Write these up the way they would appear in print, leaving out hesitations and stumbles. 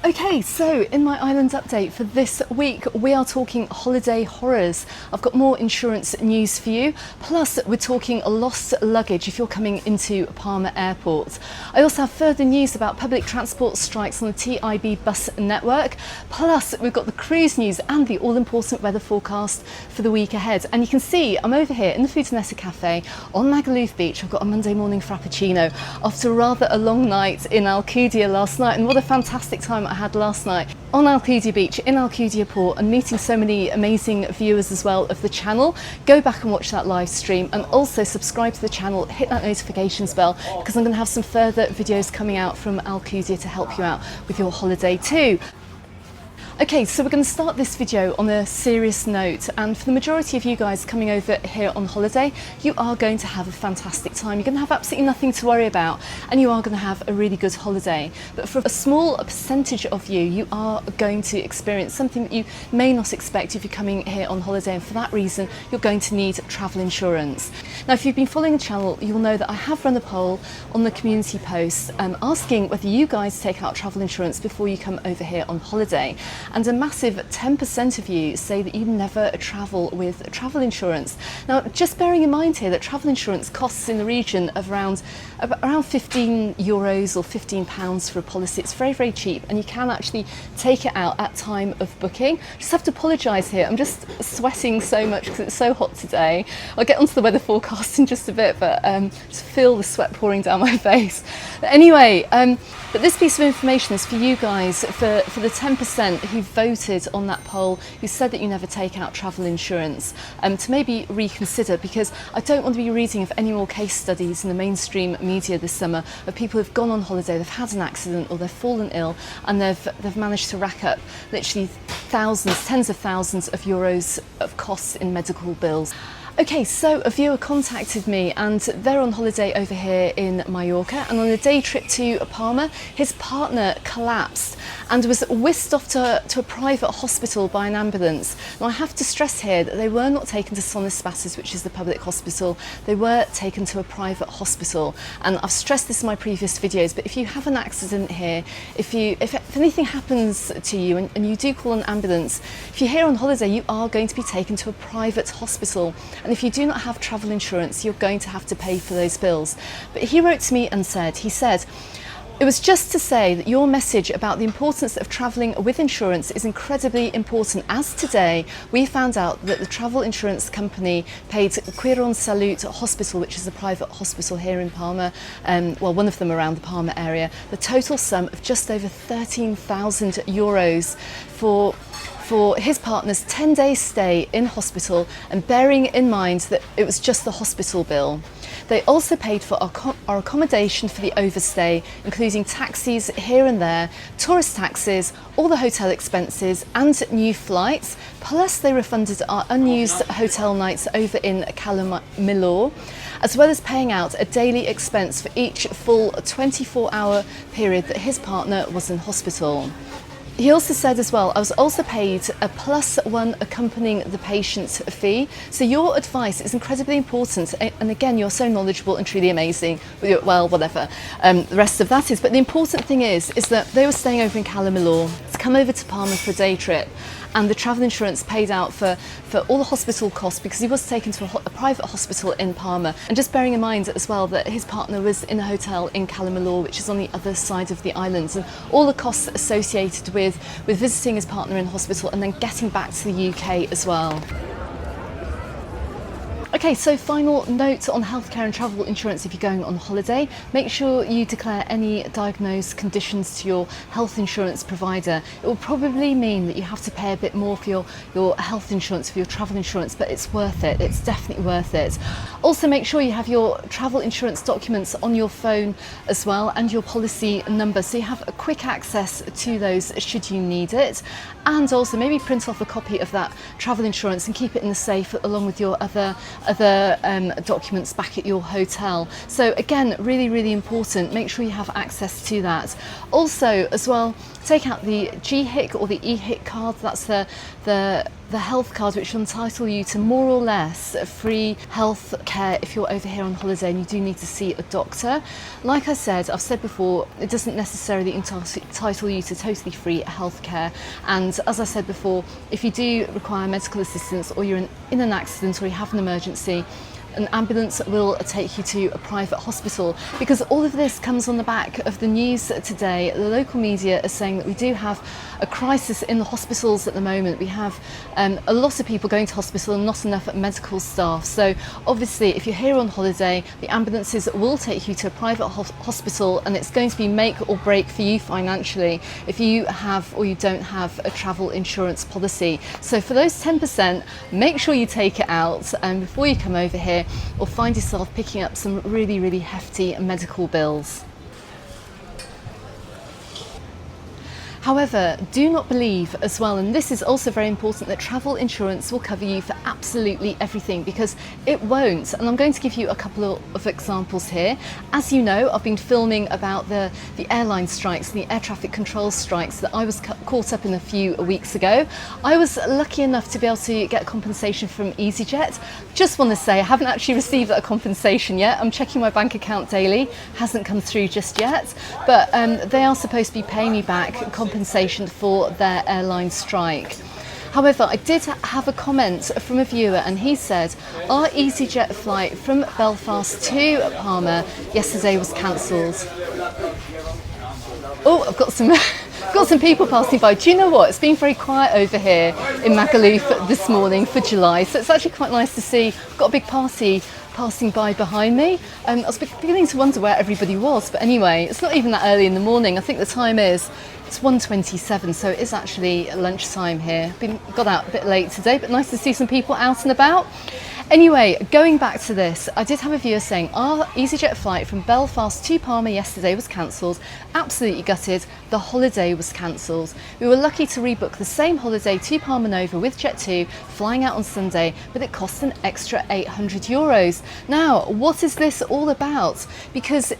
Okay, so in my island update for this week, we are talking holiday horrors. I've got more insurance news for you, plus we're talking lost luggage if you're coming into Palma Airport. I also have further news about public transport strikes on the TIB bus network, plus we've got the cruise news and the all-important weather forecast for the week ahead. And you can see I'm over here in the Futanessa Cafe on Magaluf Beach. I've got a Monday morning frappuccino after rather a long night in Alcudia last night, and what a fantastic time I had last night on Alcudia Beach in Alcudia Port and meeting so many amazing viewers as well of the channel. Go back and watch that live stream, and also subscribe to the channel, hit that notifications bell, because I'm going to have some further videos coming out from Alcudia to help you out with your holiday too. Okay, so we're going to start this video on a serious note, and for the majority of you guys coming over here on holiday, you are going to have a fantastic time. You're going to have absolutely nothing to worry about, and you are going to have a really good holiday. But for a small percentage of you, you are going to experience something that you may not expect if you're coming here on holiday, and for that reason, you're going to need travel insurance. Now, if you've been following the channel, you'll know that I have run a poll on the community post asking whether you guys take out travel insurance before you come over here on holiday. And a massive 10% of you say that you never travel with travel insurance. Now, just bearing in mind here that travel insurance costs in the region of around €15 or £15 for a policy. It's very, very cheap, and you can actually take it out at time of booking. Just have to apologise here. I'm just sweating so much because it's so hot today. I'll get onto the weather forecast in just a bit, but just feel the sweat pouring down my face. But anyway, but this piece of information is for you guys, for the 10% who voted on that poll, who said that you never take out travel insurance, to maybe reconsider, because I don't want to be reading of any more case studies in the mainstream media this summer of people who've gone on holiday, they've had an accident or they've fallen ill, and they've managed to rack up literally thousands, tens of thousands of euros of costs in medical bills. Okay, so a viewer contacted me, and they're on holiday over here in Mallorca, and on a day trip to Palma, his partner collapsed and was whisked off to a private hospital by an ambulance. Now, I have to stress here that they were not taken to Son Espaces, which is the public hospital. They were taken to a private hospital, and I've stressed this in my previous videos, but if you have an accident here, if anything happens to you and you do call an ambulance, if you're here on holiday, you are going to be taken to a private hospital. And if you do not have travel insurance, you're going to have to pay for those bills. But he wrote to me and said, "It was just to say that your message about the importance of travelling with insurance is incredibly important, as today we found out that the travel insurance company paid Quiron Salute Hospital, which is a private hospital here in Palma, well, one of them around the Palma area, the total sum of just over €13,000 for his partner's 10-day stay in hospital, and bearing in mind that it was just the hospital bill. They also paid for our accommodation for the overstay, including taxis here and there, tourist taxes, all the hotel expenses and new flights, plus they refunded our unused hotel nights over in Cala Milor, as well as paying out a daily expense for each full 24-hour period that his partner was in hospital." He also said as well, "I was also paid a +1 accompanying the patient's fee. So your advice is incredibly important, and again, you're so knowledgeable and truly amazing. Well, whatever the rest of that is. But the important thing is that they were staying over in Cala Milor to come over to Palma for a day trip, and the travel insurance paid out for all the hospital costs, because he was taken to a private hospital in Palma. And just bearing in mind as well that his partner was in a hotel in Cala Milor, which is on the other side of the island, and all the costs associated with visiting his partner in hospital and then getting back to the UK as well." Okay, so final note on healthcare and travel insurance if you're going on holiday. Make sure you declare any diagnosed conditions to your health insurance provider. It will probably mean that you have to pay a bit more for your health insurance, for your travel insurance, but it's worth it. It's definitely worth it. Also, make sure you have your travel insurance documents on your phone as well, and your policy number, so you have a quick access to those should you need it. And also maybe print off a copy of that travel insurance and keep it in the safe along with your other documents back at your hotel. So again, really, really important. Make sure you have access to that. Also, as well, take out the GHIC or the EHIC card. That's the health card which will entitle you to more or less free health care if you're over here on holiday and you do need to see a doctor. Like I said, I've said before, it doesn't necessarily entitle you to totally free health care. And as I said before, if you do require medical assistance or you're in an accident or you have an emergency, an ambulance will take you to a private hospital, because all of this comes on the back of the news today. The local media are saying that we do have a crisis in the hospitals at the moment. We have a lot of people going to hospital and not enough medical staff. So obviously if you're here on holiday, the ambulances will take you to a private hospital, and it's going to be make or break for you financially if you have or you don't have a travel insurance policy. So for those 10%, make sure you take it out before you come over here, or find yourself picking up some really, really hefty medical bills. However, do not believe as well, and this is also very important, that travel insurance will cover you for absolutely everything, because it won't. And I'm going to give you a couple of examples here. As you know, I've been filming about the airline strikes and the air traffic control strikes that I was caught up in a few weeks ago. I was lucky enough to be able to get compensation from EasyJet. Just want to say I haven't actually received that compensation yet. I'm checking my bank account daily, hasn't come through just yet, but they are supposed to be paying me back compensation for their airline strike. However, I did have a comment from a viewer, and he said our EasyJet flight from Belfast to Palma yesterday was cancelled. Oh, I've got some people passing by. Do you know what? It's been very quiet over here in Magaluf this morning for July, so it's actually quite nice to see. I've got a big party passing by behind me. I was beginning to wonder where everybody was, but anyway, it's not even that early in the morning. I think the time is, it's 1:27, so it is actually lunchtime here. Got out a bit late today, but nice to see some people out and about. Anyway, going back to this, I did have a viewer saying our EasyJet flight from Belfast to Palma yesterday was cancelled. Absolutely gutted. The holiday was cancelled. We were lucky to rebook the same holiday to Palma Nova with Jet2, flying out on Sunday, but it cost an extra €800. Now, what is this all about? Because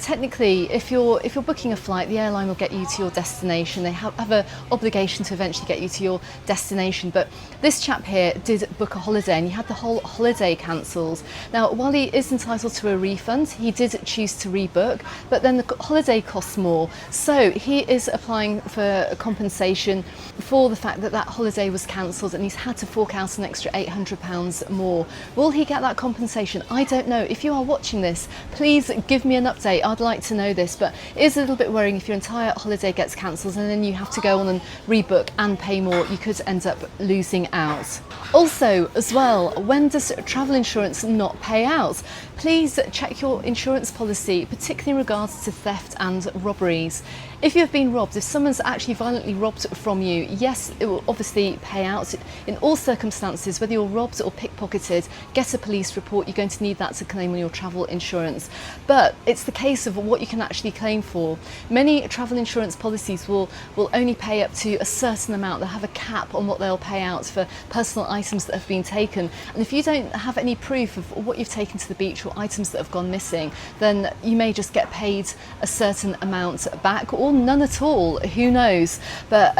technically, if you're booking a flight, the airline will get you to your destination. They have an obligation to eventually get you to your destination. But this chap here did book a holiday, and he had the whole holiday cancelled. Now, while he is entitled to a refund, he did choose to rebook, but then the holiday costs more. So he is applying for a compensation for the fact that that holiday was cancelled, and he's had to fork out an extra £800 more. Will he get that compensation? I don't know. If you are watching this, please give me an update. I'd like to know this, but it is a little bit worrying if your entire holiday gets cancelled and then you have to go on and rebook and pay more. You could end up losing out. Also, as well, when does travel insurance not pay out? Please check your insurance policy, particularly in regards to theft and robberies. If you've been robbed, if someone's actually violently robbed from you, yes, it will obviously pay out. In all circumstances, whether you're robbed or pickpocketed, get a police report. You're going to need that to claim on your travel insurance. But it's the case of what you can actually claim for. Many travel insurance policies will only pay up to a certain amount. They'll have a cap on what they'll pay out for personal items that have been taken. And if you don't have any proof of what you've taken to the beach or items that have gone missing, then you may just get paid a certain amount back, or none at all, who knows. But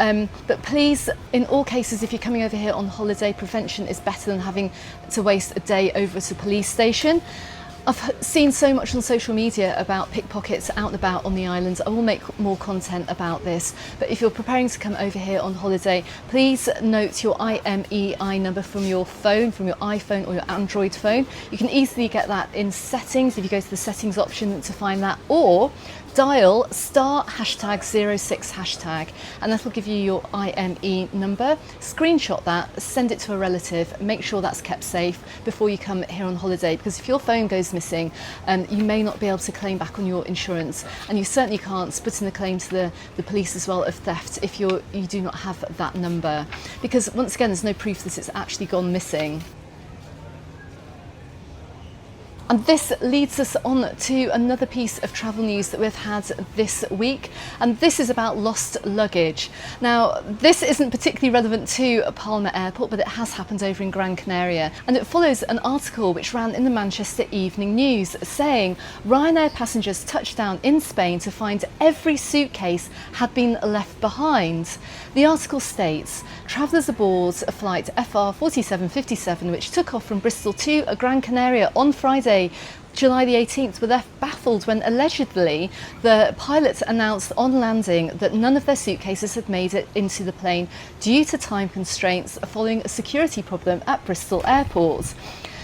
please, in all cases, if you're coming over here on holiday, prevention is better than having to waste a day over at a police station. I've seen so much on social media about pickpockets out and about on the islands. I will make more content about this, but if you're preparing to come over here on holiday, please note your IMEI number from your phone, from your iPhone or your Android phone. You can easily get that in settings if you go to the settings option to find that, or dial *#06#, and that will give you your IME number. Screenshot that, send it to a relative, make sure that's kept safe before you come here on holiday, because if your phone goes missing, you may not be able to claim back on your insurance, and you certainly can't put in a claim to the police as well of theft if you do not have that number, because once again there's no proof that it's actually gone missing. And this leads us on to another piece of travel news that we've had this week, and this is about lost luggage. Now, this isn't particularly relevant to Palma Airport, but it has happened over in Gran Canaria, and it follows an article which ran in the Manchester Evening News saying Ryanair passengers touched down in Spain to find every suitcase had been left behind. The article states, travellers aboard a flight FR 4757 which took off from Bristol to Gran Canaria on Friday, July the 18th, were left baffled when allegedly the pilots announced on landing that none of their suitcases had made it into the plane due to time constraints following a security problem at Bristol Airport.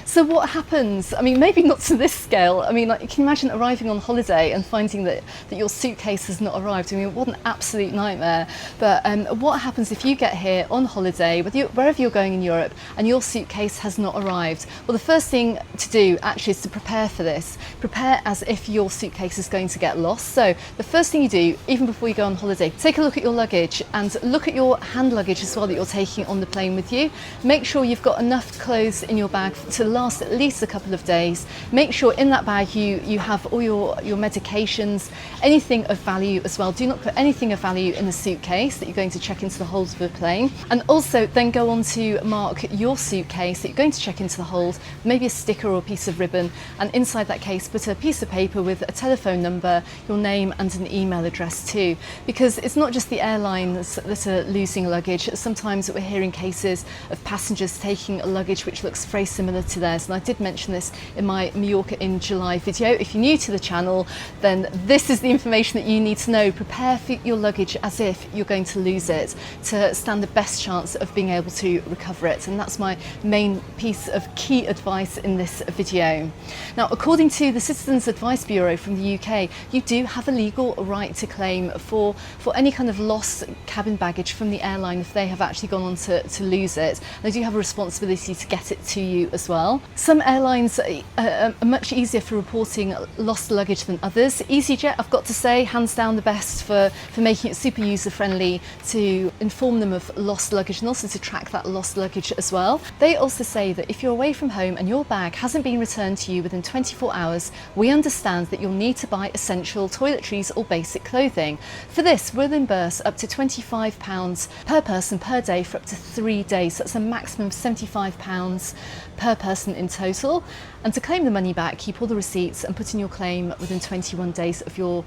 So what happens? I mean, maybe not to this scale. I mean, like, you can imagine arriving on holiday and finding that your suitcase has not arrived. I mean, what an absolute nightmare. But what happens if you get here on holiday, wherever you're going in Europe, and your suitcase has not arrived? Well, the first thing to do actually is to prepare for this. Prepare as if your suitcase is going to get lost. So the first thing you do, even before you go on holiday, take a look at your luggage and look at your hand luggage as well that you're taking on the plane with you. Make sure you've got enough clothes in your bag to last at least a couple of days. Make sure in that bag you have all your medications, anything of value as well. Do not put anything of value in the suitcase that you're going to check into the hold of the plane. And also then go on to mark your suitcase that you're going to check into the hold, maybe a sticker or a piece of ribbon, and inside that case put a piece of paper with a telephone number, your name and an email address too. Because it's not just the airlines that are losing luggage. Sometimes we're hearing cases of passengers taking luggage which looks very similar to theirs. And I did mention this in my Mallorca in July video. If you're new to the channel, then this is the information that you need to know. Prepare for your luggage as if you're going to lose it to stand the best chance of being able to recover it. And that's my main piece of key advice in this video. Now, according to the Citizens Advice Bureau from the UK, you do have a legal right to claim for any kind of lost cabin baggage from the airline if they have actually gone on to lose it. They do have a responsibility to get it to you as well. Some airlines are much easier for reporting lost luggage than others. EasyJet, I've got to say, hands down the best for making it super user friendly to inform them of lost luggage and also to track that lost luggage as well. They also say that if you're away from home and your bag hasn't been returned to you within 24 hours, we understand that you'll need to buy essential toiletries or basic clothing. For this, we'll reimburse up to £25 per person per day for up to 3 days. So that's a maximum of £75 per person in total. And to claim the money back, keep all the receipts and put in your claim within 21 days of your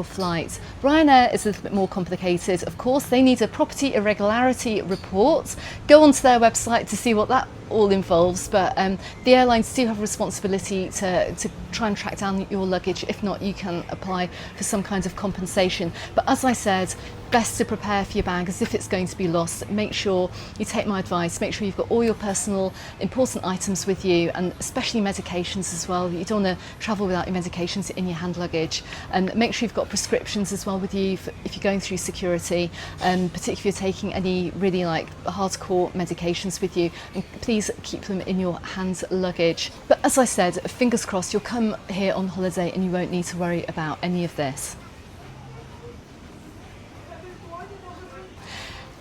flight. Ryanair is a little bit more complicated. Of course, they need a property irregularity report. Go onto their website to see what that all involves, but the airlines do have a responsibility to try and track down your luggage. If not, you can apply for some kind of compensation. But as I said, best to prepare for your bag as if it's going to be lost. Make sure you take my advice, make sure you've got all your personal important items with you, and especially medications as well. You don't want to travel without your medications in your hand luggage. And make sure you've got prescriptions as well with you if you're going through security, particularly if you're taking any really like hardcore medications with you. And please keep them in your hand luggage. But as I said, fingers crossed you'll come here on holiday and you won't need to worry about any of this.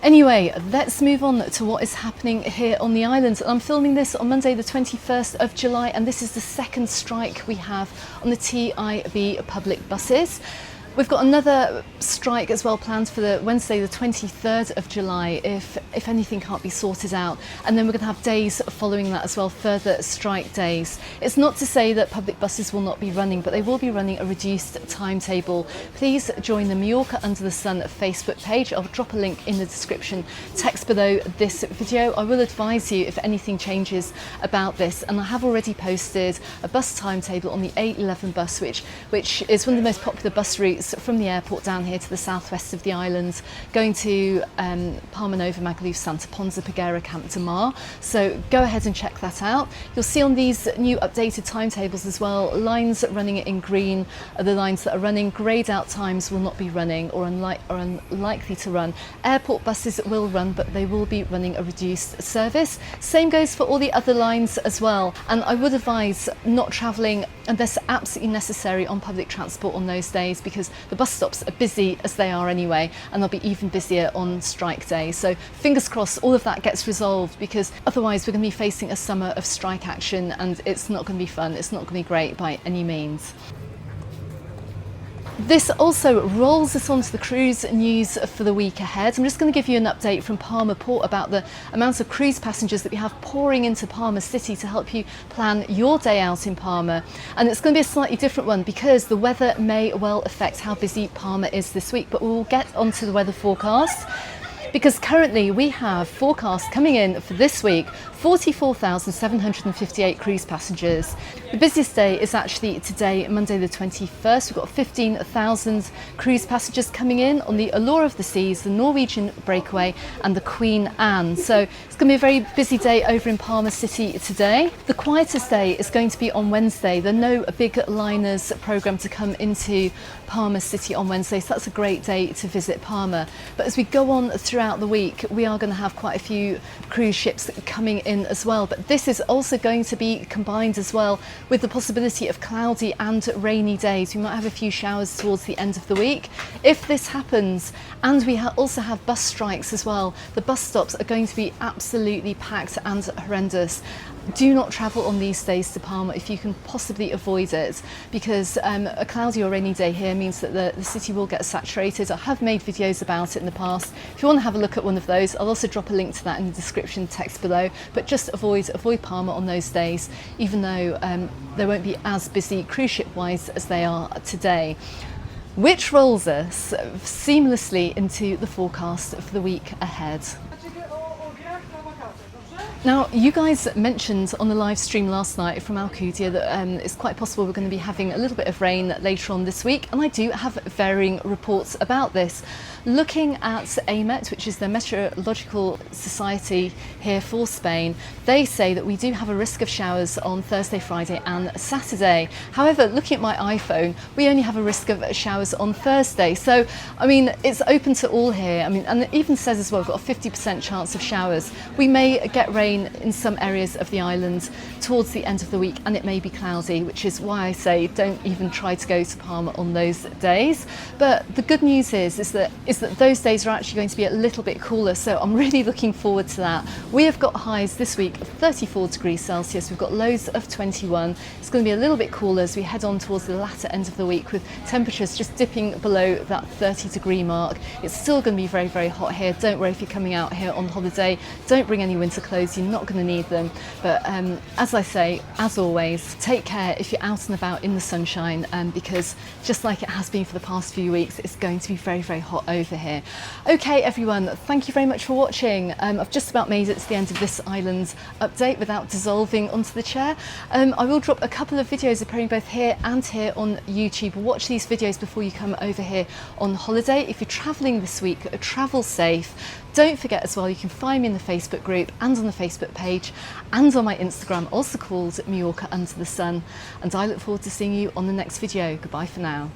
Anyway, let's move on to what is happening here on the island. I'm filming this on Monday the 21st of July, and this is the second strike we have on the TIB public buses. We've got another strike as well planned for the Wednesday the 23rd of July if anything can't be sorted out, and then we're going to have days following that as well, further strike days. It's not to say that public buses will not be running, but they will be running a reduced timetable. Please join the Mallorca Under the Sun Facebook page. I'll drop a link in the description text below this video. I will advise you if anything changes about this, and I have already posted a bus timetable on the 811 bus which is one of the most popular bus routes from the airport down here to the southwest of the island, going to Palma de Mallorca, Santa Ponsa, Peguera, Camp de Mar. So go ahead and check that out. You'll see on these new updated timetables as well, lines running in green are the lines that are running. Greyed out times will not be running or unlikely to run. Airport buses will run, but they will be running a reduced service. Same goes for all the other lines as well. And I would advise not travelling unless absolutely necessary on public transport on those days, because because the bus stops are busy as they are anyway, and they'll be even busier on strike day. So fingers crossed all of that gets resolved, because otherwise we're going to be facing a summer of strike action and it's not going to be fun, it's not going to be great by any means. This also rolls us onto the cruise news for the week ahead. I'm just going to give you an update from Palma Port about the amount of cruise passengers that we have pouring into Palma City to help you plan your day out in Palma. And it's going to be a slightly different one because the weather may well affect how busy Palma is this week, but we'll get onto the weather forecast. Because currently we have forecasts coming in for this week, 44,758 cruise passengers. The busiest day is actually today, Monday the 21st. We've got 15,000 cruise passengers coming in on the Allure of the Seas, the Norwegian Breakaway and the Queen Anne. So it's going to be a very busy day over in Palma City today. The quietest day is going to be on Wednesday. There are no big liners programmed to come into Palma City on Wednesday, so that's a great day to visit Palma. But as we go on throughout the week, we are going to have quite a few cruise ships coming in as well. But this is also going to be combined as well with the possibility of cloudy and rainy days. We might have a few showers towards the end of the week. If this happens, and we also have bus strikes as well, the bus stops are going to be absolutely packed and horrendous. Do not travel on these days to Palma if you can possibly avoid it, because a cloudy or rainy day here means that the city will get saturated. I have made videos about it in the past. If you want to have a look at one of those, I'll also drop a link to that in the description text below. But just avoid Palma on those days, even though they won't be as busy cruise ship wise as they are today. Which rolls us seamlessly into the forecast for the week ahead. Now, you guys mentioned on the live stream last night from Alcudia that it's quite possible we're going to be having a little bit of rain later on this week, and I do have varying reports about this. Looking at AMET, which is the Meteorological Society here for Spain, they say that we do have a risk of showers on Thursday, Friday and Saturday. However, looking at my iPhone, we only have a risk of showers on Thursday. So, I mean, it's open to all here. I mean, and it even says as well, we've got a 50% chance of showers. We may get rain in some areas of the island towards the end of the week, and it may be cloudy, which is why I say don't even try to go to Palma on those days. But the good news is that those days are actually going to be a little bit cooler, so I'm really looking forward to that. We have got highs this week of 34 degrees Celsius, we've got lows of 21. It's going to be a little bit cooler as we head on towards the latter end of the week, with temperatures just dipping below that 30-degree mark. It's still going to be very, very hot here. Don't worry if you're coming out here on holiday, don't bring any winter clothes, you're not going to need them. But as I say, as always, take care if you're out and about in the sunshine, because just like it has been for the past few weeks, it's going to be very, very hot over here. Okay everyone, thank you very much for watching. I've just about made it to the end of this island update without dissolving onto the chair. I will drop a couple of videos appearing both here and here on YouTube. Watch these videos before you come over here on holiday. If you're travelling this week, travel safe. Don't forget as well, you can find me in the Facebook group and on the Facebook page and on my Instagram, also called Mallorca Under the Sun. And I look forward to seeing you on the next video. Goodbye for now.